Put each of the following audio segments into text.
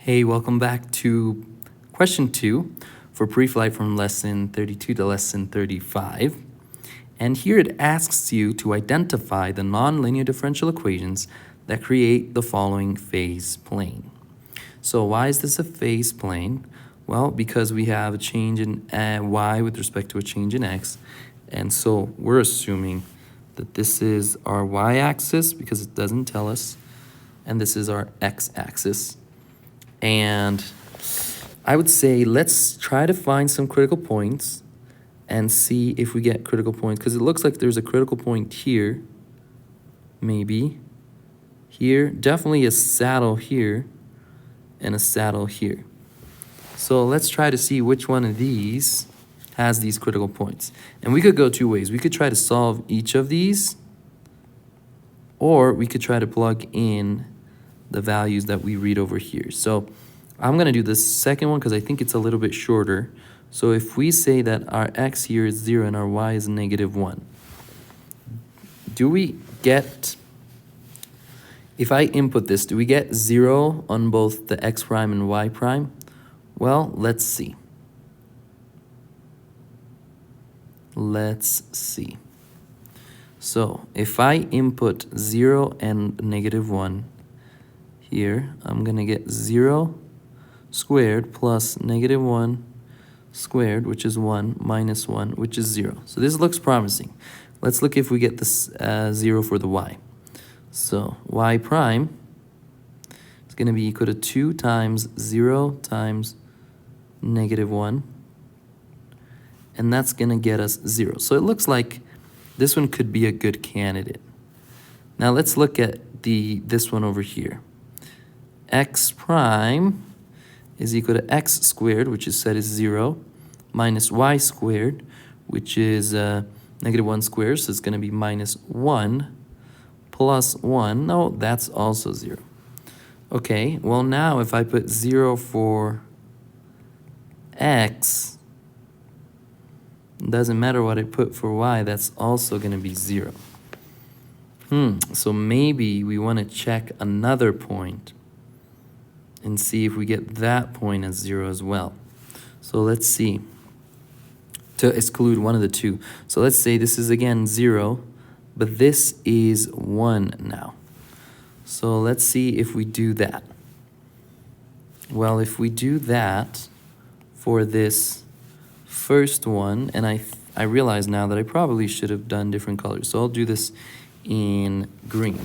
Hey, welcome back to question 2 for pre-flight from lesson 32 to lesson 35. And here it asks you to identify the nonlinear differential equations that create the following phase plane. So why is this a phase plane? Well, because we have a change in y with respect to a change in x. And so we're assuming that this is our y-axis because it doesn't tell us. And this is our x-axis. And I would say let's try to find some critical points and see if we get critical points, because it looks like there's a critical point here, maybe here, definitely a saddle here, and a saddle here. So let's try to see which one of these has these critical points. And we could go two ways. We could try to solve each of these, or we could try to plug in the values that we read over here. So I'm going to do the second one because I think it's a little bit shorter. So if we say that our x here is 0 and our y is -1, do we get, if I input this, do we get 0 on both the x prime and y prime? Well, let's see. Let's see. So if I input 0 and -1, here, I'm going to get 0 squared plus -1 squared, which is 1, minus 1, which is 0. So this looks promising. Let's look if we get this 0 for the y. So y prime is going to be equal to 2 times 0 times -1. And that's going to get us 0. So it looks like this one could be a good candidate. Now let's look at this one over here. X prime is equal to x squared, which is set as 0, minus y squared, which is -1 squared, so it's going to be -1 plus 1. No, that's also 0. Okay, well now if I put 0 for x, doesn't matter what I put for y, that's also going to be 0. So maybe we want to check another point and see if we get that point as 0 as well. So let's see, to exclude one of the two. So let's say this is again 0, but this is 1 now. So let's see if we do that. Well, if we do that for this first one, and I realize now that I probably should have done different colors. So I'll do this in green.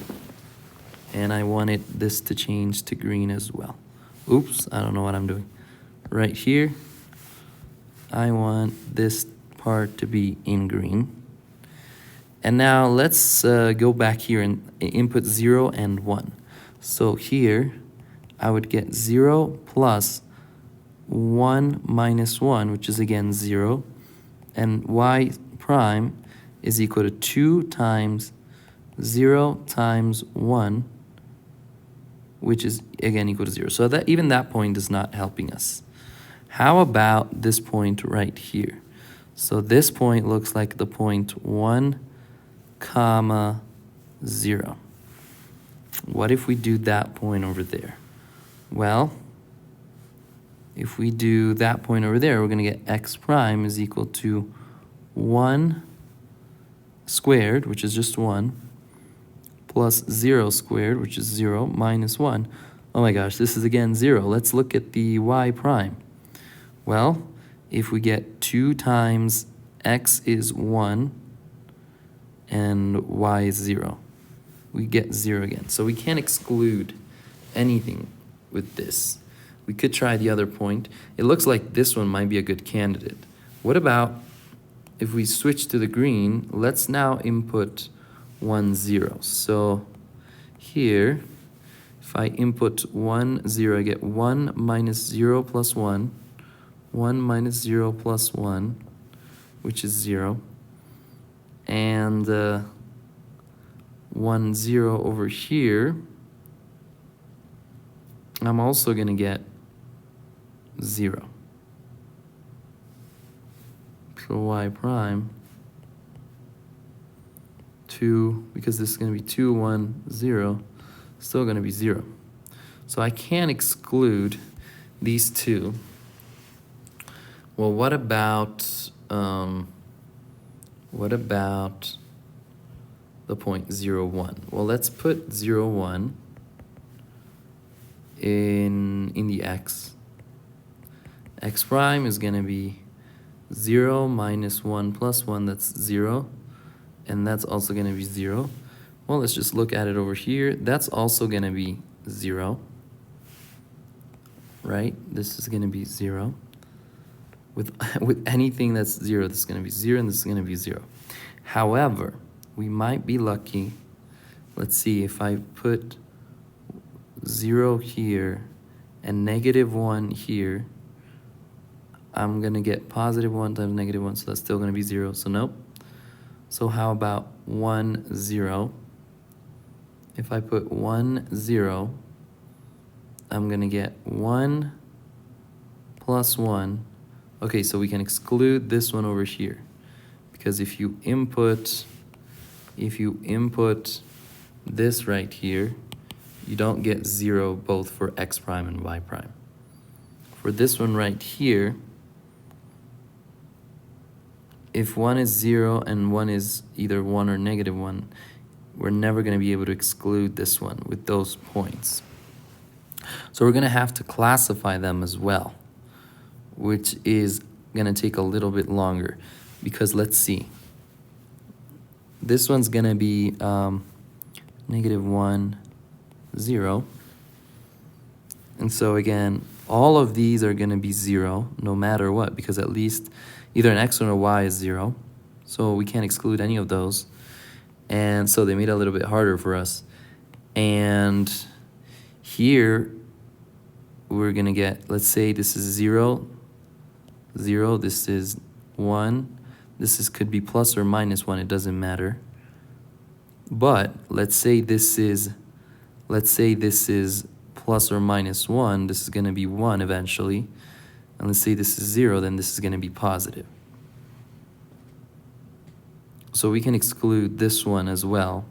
And I wanted this to change to green as well. Oops, I don't know what I'm doing. Right here, I want this part to be in green. And now let's go back here and input 0 and 1. So here, I would get 0 plus 1 minus 1, which is again 0. And y prime is equal to 2 times 0 times 1, which is again equal to 0. So that even that point is not helping us. How about this point right here? So this point looks like the point 1, 0. What if we do that point over there? Well, if we do that point over there, we're going to get x prime is equal to 1 squared, which is just 1, plus 0 squared, which is 0, minus 1. Oh my gosh, this is again 0. Let's look at the y prime. Well, if we get 2 times x is 1 and y is 0, we get 0 again. So we can't exclude anything with this. We could try the other point. It looks like this one might be a good candidate. What about if we switch to the green? Let's now input 1, 0. So here, if I input 1, 0, I get 1 minus 0 plus 1, 1 minus 0 plus 1, which is 0, and 1, 0 over here, I'm also going to get 0. So y prime, 2, because this is going to be 2, 1, 0, still going to be 0. So I can't exclude these two. Well, what about the point 0, 1? Well, let's put 0, 1 in the x. X prime is going to be 0 minus 1 plus 1, that's 0. And that's also going to be 0. Well, let's just look at it over here. That's also going to be 0. Right? This is going to be 0. With anything that's 0, this is going to be 0, and this is going to be 0. However, we might be lucky. Let's see, if I put 0 here and negative 1 here, I'm going to get positive 1 times negative 1, so that's still going to be 0, so nope. So how about 1, 0? If I put 1, 0, I'm going to get 1 plus 1. Okay, so we can exclude this one over here. Because if you input this right here, you don't get 0 both for x prime and y prime. For this one right here, if 1 is 0 and 1 is either 1 or negative 1, we're never going to be able to exclude this one with those points. So we're going to have to classify them as well, which is going to take a little bit longer. Because let's see. This one's going to be negative 1, 0. And so again, all of these are going to be 0 no matter what, because at least either an x or a y is 0. So we can't exclude any of those. And so they made it a little bit harder for us. And here we're going to get, let's say this is 0, 0, this is 1. This could be plus or minus 1, it doesn't matter. But let's say this is plus or minus 1, this is going to be 1 eventually. And let's say this is 0, then this is going to be positive. So we can exclude this one as well.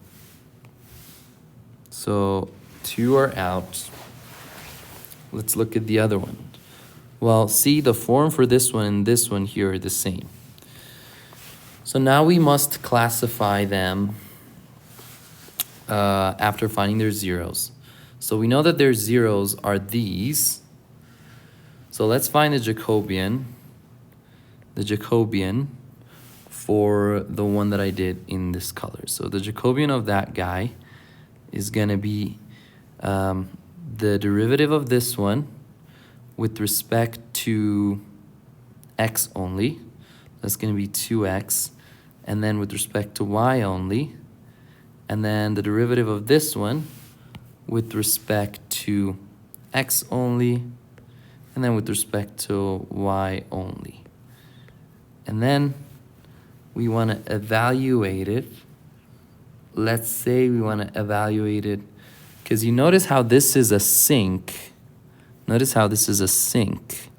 So 2 are out. Let's look at the other one. Well, see, the form for this one and this one here are the same. So now we must classify them after finding their zeros. So we know that their zeros are these. So let's find the Jacobian for the one that I did in this color. So the Jacobian of that guy is going to be the derivative of this one with respect to x only. That's going to be 2x. And then with respect to y only. And then the derivative of this one with respect to x only. And then with respect to y only. And then we want to evaluate it. Let's say we want to evaluate it, because you notice how this is a sink. Notice how this is a sink,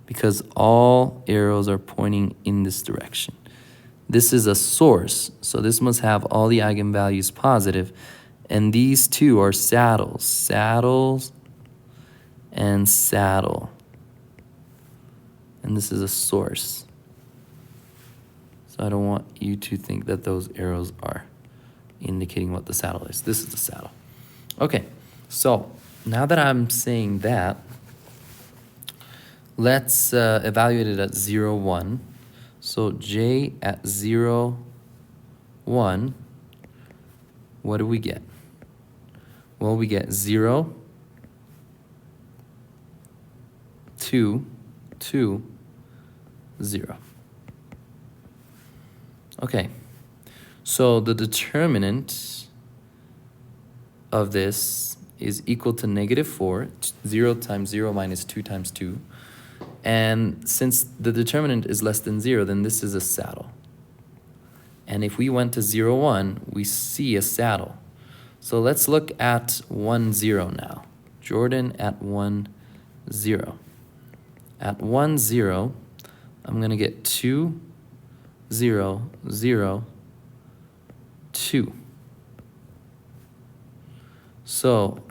because all arrows are pointing in this direction. This is a source, so this must have all the eigenvalues positive. And these two are saddles. Saddles and saddle. And this is a source. So I don't want you to think that those arrows are indicating what the saddle is. This is the saddle. Okay, so now that I'm saying that, let's evaluate it at 0, 1. So j at 0, 1, what do we get? Well, we get 0, 2, 2, 0. Okay, so the determinant of this is equal to -4, 0 times 0 minus 2 times 2. And since the determinant is less than 0, then this is a saddle. And if we went to 0, 1, we see a saddle. So let's look at 1, 0 now. Jordan at 1, 0. At 1, 0, I'm going to get 2, 0, 0, 2. So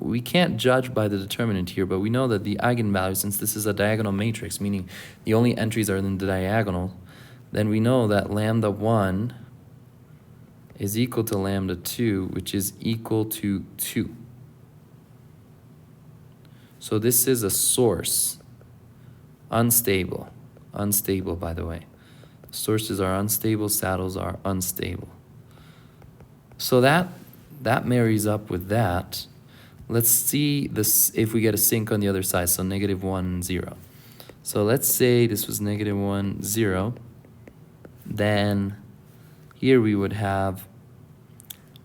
we can't judge by the determinant here, but we know that the eigenvalue, since this is a diagonal matrix, meaning the only entries are in the diagonal, then we know that lambda 1 is equal to lambda 2, which is equal to 2. So this is a source, unstable by the way. Sources are unstable, saddles are unstable. So that marries up with that. Let's see this if we get a sink on the other side, so -1, 0. So let's say this was -1, 0. Then here we would have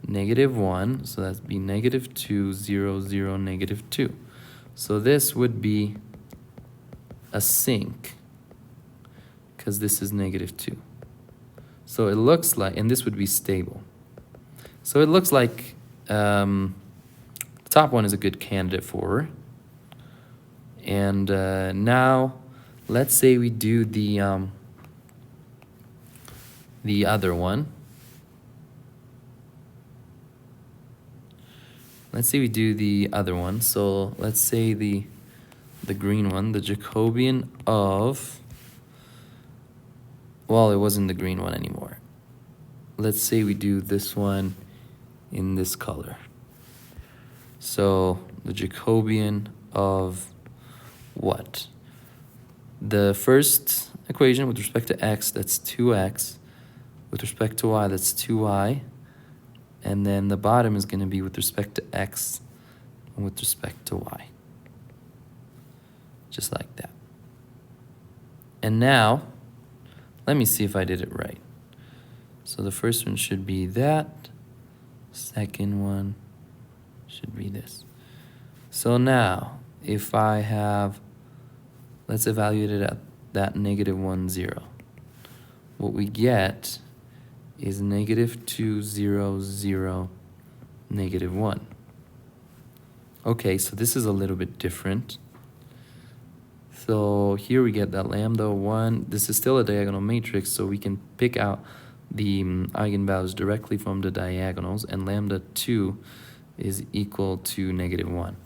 -1, so that'd be -2, 0, 0, -2. So this would be a sink, because this is -2. So it looks like, and this would be stable. So it looks like the top one is a good candidate for. And now let's say we do the other one. Let's say we do the other one. So let's say the green one, the Jacobian of, well, it wasn't the green one anymore. Let's say we do this one in this color. So the Jacobian of what? The first equation with respect to x, that's 2x. With respect to y, that's 2y. And then the bottom is going to be with respect to x and with respect to y. Just like that. And now, let me see if I did it right. So the first one should be that. Second one should be this. So now, if I have, let's evaluate it at that -1, 0. What we get is -2, 0, 0, -1. Okay, so this is a little bit different. So here we get that lambda 1. This is still a diagonal matrix, so we can pick out the eigenvalues directly from the diagonals, and lambda 2 is equal to -1.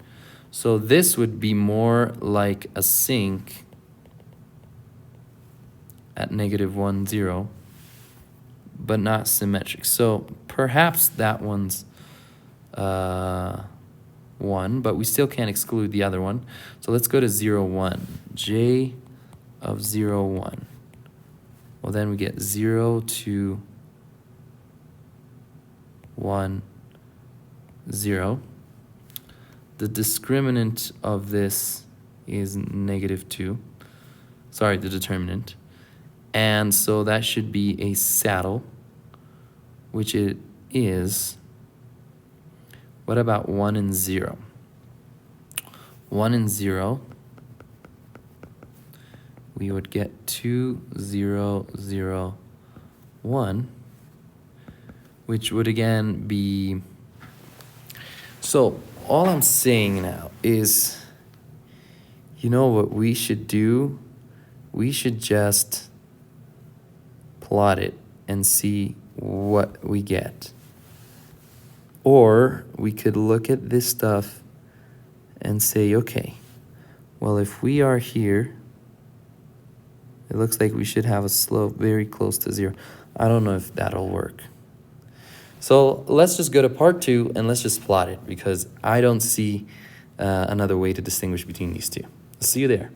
So this would be more like a sink at -1, 0, but not symmetric. So perhaps that one's 1, but we still can't exclude the other one. So let's go to 0, 1. J of 0, 1. Well, then we get 0, 2, 1, 0. The discriminant of this is -2. Sorry, the determinant. And so that should be a saddle, which it is. What about 1 and 0? 1 and 0, we would get 2, 0, 0, 1, which would again be, so all I'm saying now is, you know what we should do? We should just plot it and see what we get. Or we could look at this stuff and say, okay, well, if we are here, it looks like we should have a slope very close to 0. I don't know if that'll work. So let's just go to part 2 and let's just plot it, because I don't see another way to distinguish between these two. See you there.